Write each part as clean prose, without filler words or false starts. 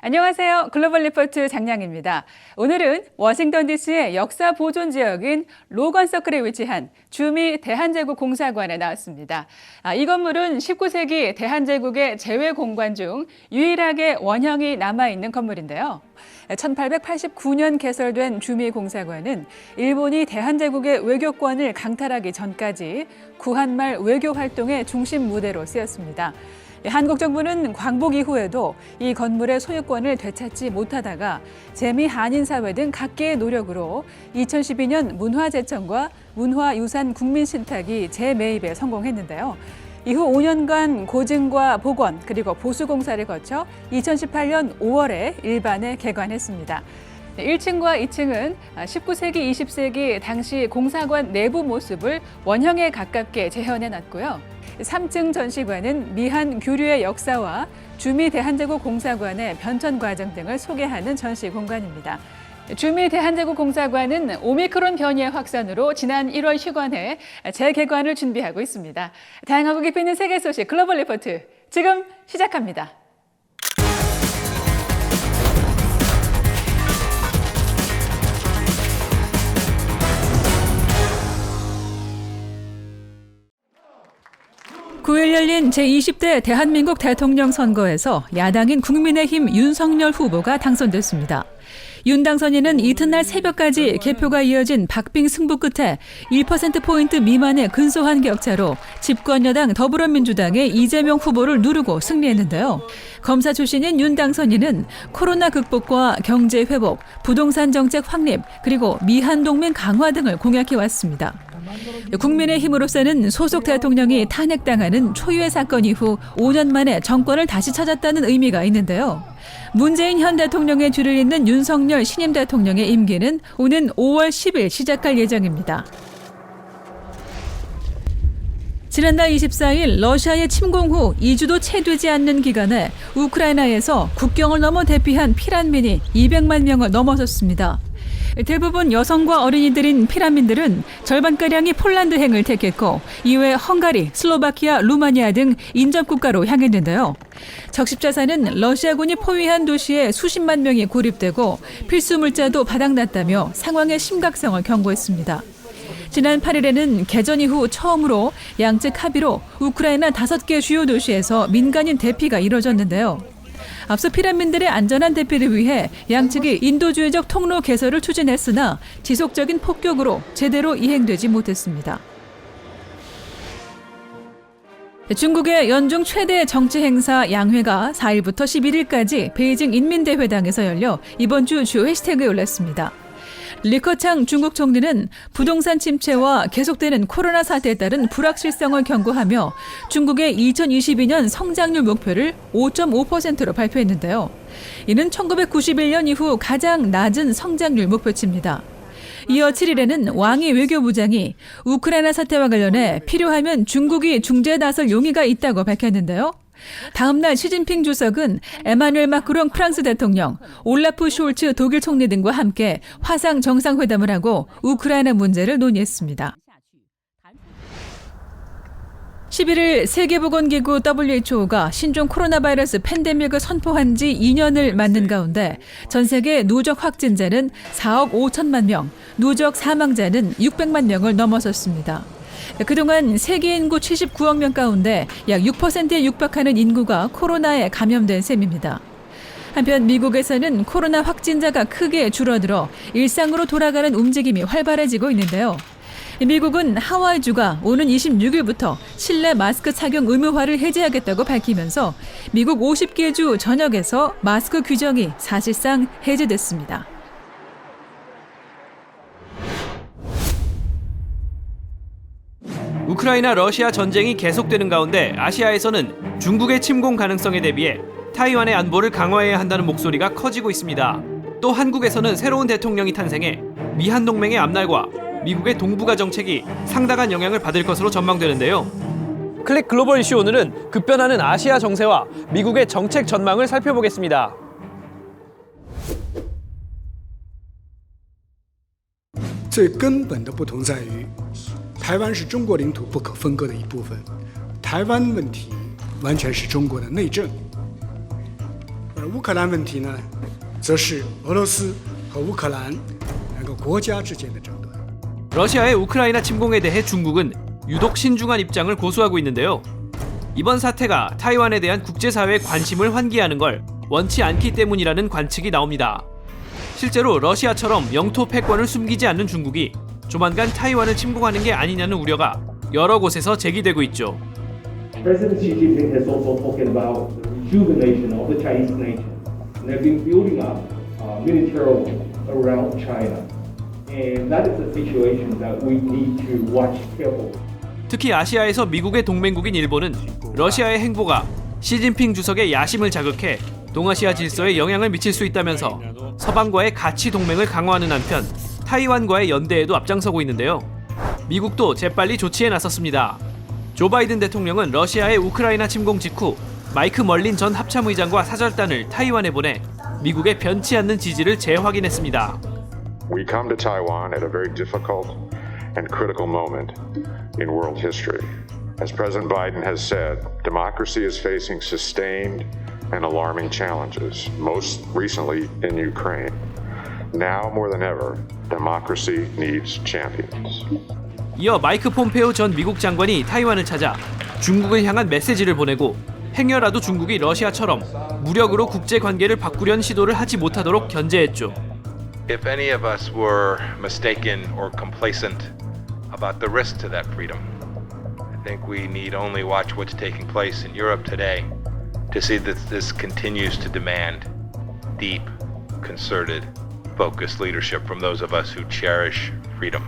안녕하세요. 글로벌 리포트 장량입니다. 오늘은 워싱턴 DC의 역사 보존 지역인 로건 서클에 위치한 주미 대한제국 공사관에 나왔습니다. 이 건물은 19세기 대한제국의 재외 공관 중 유일하게 원형이 남아있는 건물인데요. 1889년 개설된 주미 공사관은 일본이 대한제국의 외교권을 강탈하기 전까지 구한말 외교 활동의 중심 무대로 쓰였습니다. 한국 정부는 광복 이후에도 이 건물의 소유권을 되찾지 못하다가 재미한인사회 등 각계의 노력으로 2012년 문화재청과 문화유산 국민신탁이 재매입에 성공했는데요. 이후 5년간 고증과 복원 그리고 보수 공사를 거쳐 2018년 5월에 일반에 개관했습니다. 1층과 2층은 19세기, 20세기 당시 공사관 내부 모습을 원형에 가깝게 재현해놨고요. 3층 전시관은 미한 교류의 역사와 주미 대한제국 공사관의 변천 과정 등을 소개하는 전시 공간입니다. 주미 대한제국 공사관은 오미크론 변이의 확산으로 지난 1월 휴관해 재개관을 준비하고 있습니다. 다양하고 깊이 있는 세계 소식 글로벌 리포트 지금 시작합니다. (9일) 열린 제20대 대한민국 대통령 선거에서 야당인 국민의힘 윤석열 후보가 당선됐습니다. 윤 당선인은 이튿날 새벽까지 개표가 이어진 박빙 승부 끝에 1%포인트 미만의 근소한 격차로 집권여당 더불어민주당의 이재명 후보를 누르고 승리했는데요. 검사 출신인 윤 당선인은 코로나 극복과 경제 회복, 부동산 정책 확립, 그리고 미한동맹 강화 등을 공약해왔습니다. 국민의힘으로서는 소속 대통령이 탄핵당하는 초유의 사건 이후 5년 만에 정권을 다시 찾았다는 의미가 있는데요. 문재인 현 대통령의 뒤를 잇는 윤석열 신임 대통령의 임기는 오는 5월 10일 시작할 예정입니다. 지난달 24일 러시아의 침공 후 2주도 채 되지 않는 기간에 우크라이나에서 국경을 넘어 대피한 피난민이 200만 명을 넘어섰습니다. 대부분 여성과 어린이들인 피난민들은 절반가량이 폴란드행을 택했고 이외 헝가리, 슬로바키아, 루마니아 등 인접국가로 향했는데요. 적십자사는 러시아군이 포위한 도시에 수십만 명이 고립되고 필수 물자도 바닥났다며 상황의 심각성을 경고했습니다. 지난 8일에는 개전 이후 처음으로 양측 합의로 우크라이나 5개 주요 도시에서 민간인 대피가 이뤄졌는데요. 앞서 피난민들의 안전한 대피를 위해 양측이 인도주의적 통로 개설을 추진했으나 지속적인 폭격으로 제대로 이행되지 못했습니다. 중국의 연중 최대 정치 행사 양회가 4일부터 11일까지 베이징 인민대회당에서 열려 이번 주 주요 해시태그에 올랐습니다. 리커창 중국 총리는 부동산 침체와 계속되는 코로나 사태에 따른 불확실성을 경고하며 중국의 2022년 성장률 목표를 5.5%로 발표했는데요. 이는 1991년 이후 가장 낮은 성장률 목표치입니다. 이어 7일에는 왕이 외교부장이 우크라이나 사태와 관련해 필요하면 중국이 중재에 나설 용의가 있다고 밝혔는데요. 다음 날 시진핑 주석은 에마누엘 마크롱 프랑스 대통령, 올라프 숄츠 독일 총리 등과 함께 화상 정상회담을 하고 우크라이나 문제를 논의했습니다. 11일 세계보건기구 WHO가 신종 코로나 바이러스 팬데믹을 선포한 지 2년을 맞는 가운데 전 세계 누적 확진자는 4억 5천만 명, 누적 사망자는 600만 명을 넘어섰습니다. 그동안 세계 인구 79억 명 가운데 약 6%에 육박하는 인구가 코로나에 감염된 셈입니다. 한편 미국에서는 코로나 확진자가 크게 줄어들어 일상으로 돌아가는 움직임이 활발해지고 있는데요. 미국은 하와이주가 오는 26일부터 실내 마스크 착용 의무화를 해제하겠다고 밝히면서 미국 50개 주 전역에서 마스크 규정이 사실상 해제됐습니다. 우크라이나 러시아 전쟁이 계속되는 가운데 아시아에서는 중국의 침공 가능성에 대비해 타이완의 안보를 강화해야 한다는 목소리가 커지고 있습니다. 또 한국에서는 새로운 대통령이 탄생해 미한동맹의 앞날과 미국의 동북아 정책이 상당한 영향을 받을 것으로 전망되는데요. 클릭 글로벌 이슈 오늘은 급변하는 아시아 정세와 미국의 정책 전망을 살펴보겠습니다. 最根本的不同在于，台湾是中国领土不可分割的一部分，台湾问题完全是中国的内政。乌克兰问题呢，则是俄罗斯和乌克兰两个国家之间的争端。 러시아의 우크라이나 침공에 대해 중국은 유독 신중한 입장을 고수하고 있는데요. 이번 사태가 타이완에 대한 국제사회의 관심을 환기하는 걸 원치 않기 때문이라는 관측이 나옵니다. 실제로 러시아처럼 영토 패권을 숨기지 않는 중국이 조만간 타이완을 침공하는 게 아니냐는 우려가 여러 곳에서 제기되고 있죠. President Xi Jinping has also talked about the rejuvenation of the Chinese nation. And they've been building up militarily around China. And that is a situation that we need to watch carefully. 특히 아시아에서 미국의 동맹국인 일본은 러시아의 행보가 시진핑 주석의 야심을 자극해 동아시아 질서에 영향을 미칠 수 있다면서 서방과의 가치 동맹을 강화하는 한편 타이완과의 연대에도 앞장서고 있는데요. 미국도 재빨리 조치에 나섰습니다. 조 바이든 대통령은 러시아의 우크라이나 침공 직후 마이크 멀린 전 합참의장과 사절단을 타이완에 보내 미국의 변치 않는 지지를 재확인했습니다. We come to Taiwan at a very difficult and critical moment in world history. As President Biden has said, democracy is facing sustained and alarming challenges, most recently in Ukraine. Now more than ever, democracy needs champions. 이어 마이크 폼페오 전 미국 장관이 타이완을 찾아 중국을 향한 메시지를 보내고 행여라도 중국이 러시아처럼 무력으로 국제 관계를 바꾸려는 시도를 하지 못하도록 견제했죠. If any of us were mistaken or complacent about the risk to that freedom, I think we need only watch what's taking place in Europe today to see that this continues to demand deep, concerted, focused leadership from those of us who cherish freedom.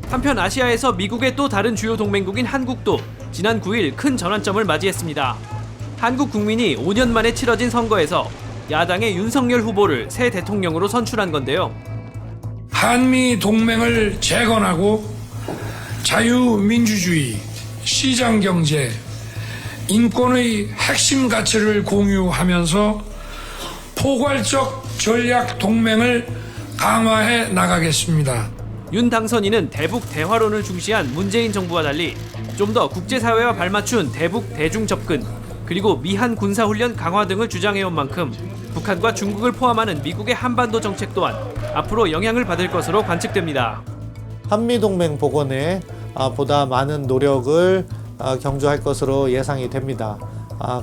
한편 아시아에서 미국의 또 다른 주요 동맹국인 한국도 지난 9일 큰 전환점을 맞이했습니다. 한국 국민이 5년 만에 치러진 선거에서 야당의 윤석열 후보를 새 대통령으로 선출한 건데요. 한미 동맹을 재건하고 자유민주주의, 시장경제, 인권의 핵심 가치를 공유하면서 포괄적 전략 동맹을 강화해 나가겠습니다. 윤 당선인은 대북 대화론을 중시한 문재인 정부와 달리 좀 더 국제사회와 발맞춘 대북 대중 접근 그리고 미한 군사훈련 강화 등을 주장해온 만큼 북한과 중국을 포함하는 미국의 한반도 정책 또한 앞으로 영향을 받을 것으로 관측됩니다. 한미동맹 복원에 보다 많은 노력을 경주할 것으로 예상이 됩니다.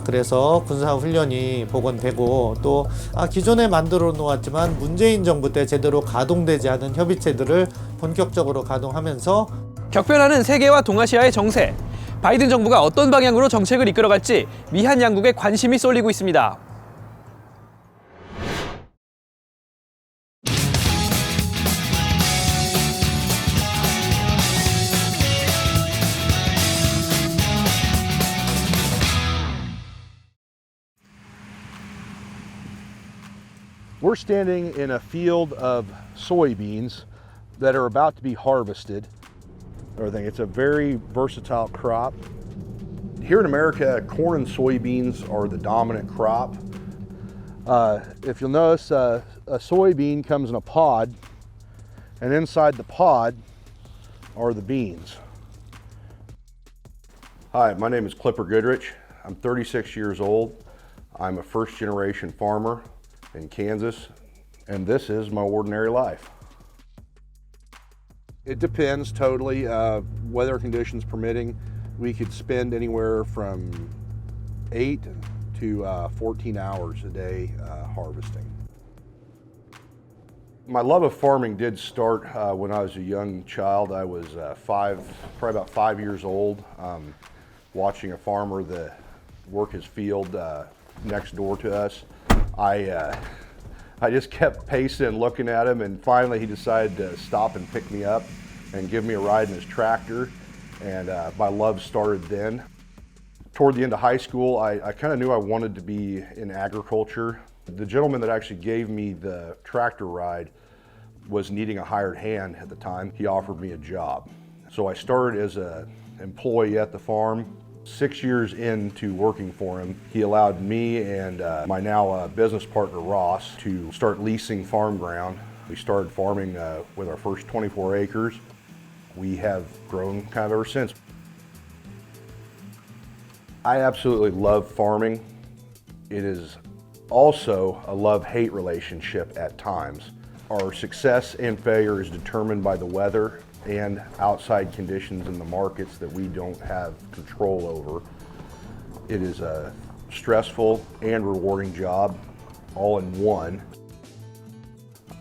그래서 군사훈련이 복원되고 또 기존에 만들어 놓았지만 문재인 정부 때 제대로 가동되지 않은 협의체들을 본격적으로 가동하면서 격변하는 세계와 동아시아의 정세, 바이든 정부가 어떤 방향으로 정책을 이끌어갈지 미한 양국에 관심이 쏠리고 있습니다. We're standing in a field of soybeans that are about to be harvested. It's a very versatile crop. Here in America, corn and soybeans are the dominant crop. If you'll notice, a soybean comes in a pod, and inside the pod are the beans. Hi, my name is Clipper Goodrich. I'm 36 years old. I'm a first-generation farmer in Kansas, and this is my ordinary life. It depends totally, weather conditions permitting. We could spend anywhere from 8 to 14 hours a day harvesting. My love of farming did start when I was a young child. I was probably about 5 years old, watching a farmer work his field next door to us. I just kept pacing and looking at him, and finally he decided to stop and pick me up and give me a ride in his tractor, and my love started then. Toward the end of high school, I kind of knew I wanted to be in agriculture. The gentleman that actually gave me the tractor ride was needing a hired hand at the time. He offered me a job. So I started as an employee at the farm. 6 years into working for him, he allowed me and my now business partner Ross to start leasing farm ground. We started farming with our first 24 acres. We have grown kind of ever since. I absolutely love farming. It is also a love-hate relationship at times. Our success and failure is determined by the weather and outside conditions in the markets that we don't have control over. It is a stressful and rewarding job, all in one.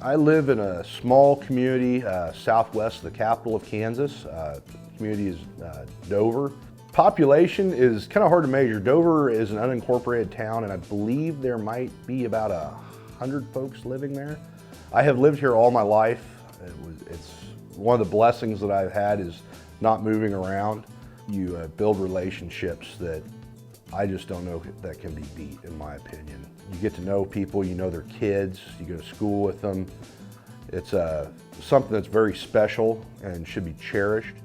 I live in a small community southwest of the capital of Kansas. The community is Dover. Population is kind of hard to measure. Dover is an unincorporated town, and I believe there might be about 100 folks living there. I have lived here all my life. It's one of the blessings that I've had is not moving around. You build relationships that I just don't know that can be beat, in my opinion. You get to know people, you know their kids, you go to school with them. It's something that's very special and should be cherished.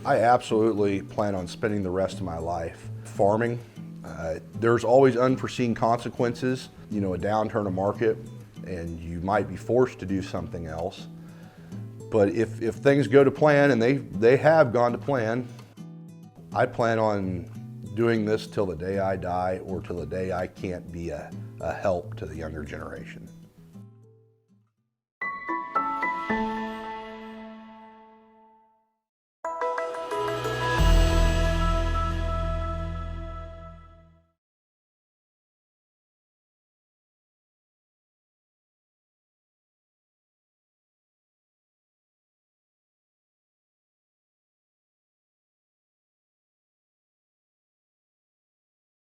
I absolutely plan on spending the rest of my life farming. There's always unforeseen consequences, you know, a downturn of market, and you might be forced to do something else. But if things go to plan, and they have gone to plan, I plan on doing this till the day I die or till the day I can't be a help to the younger generation.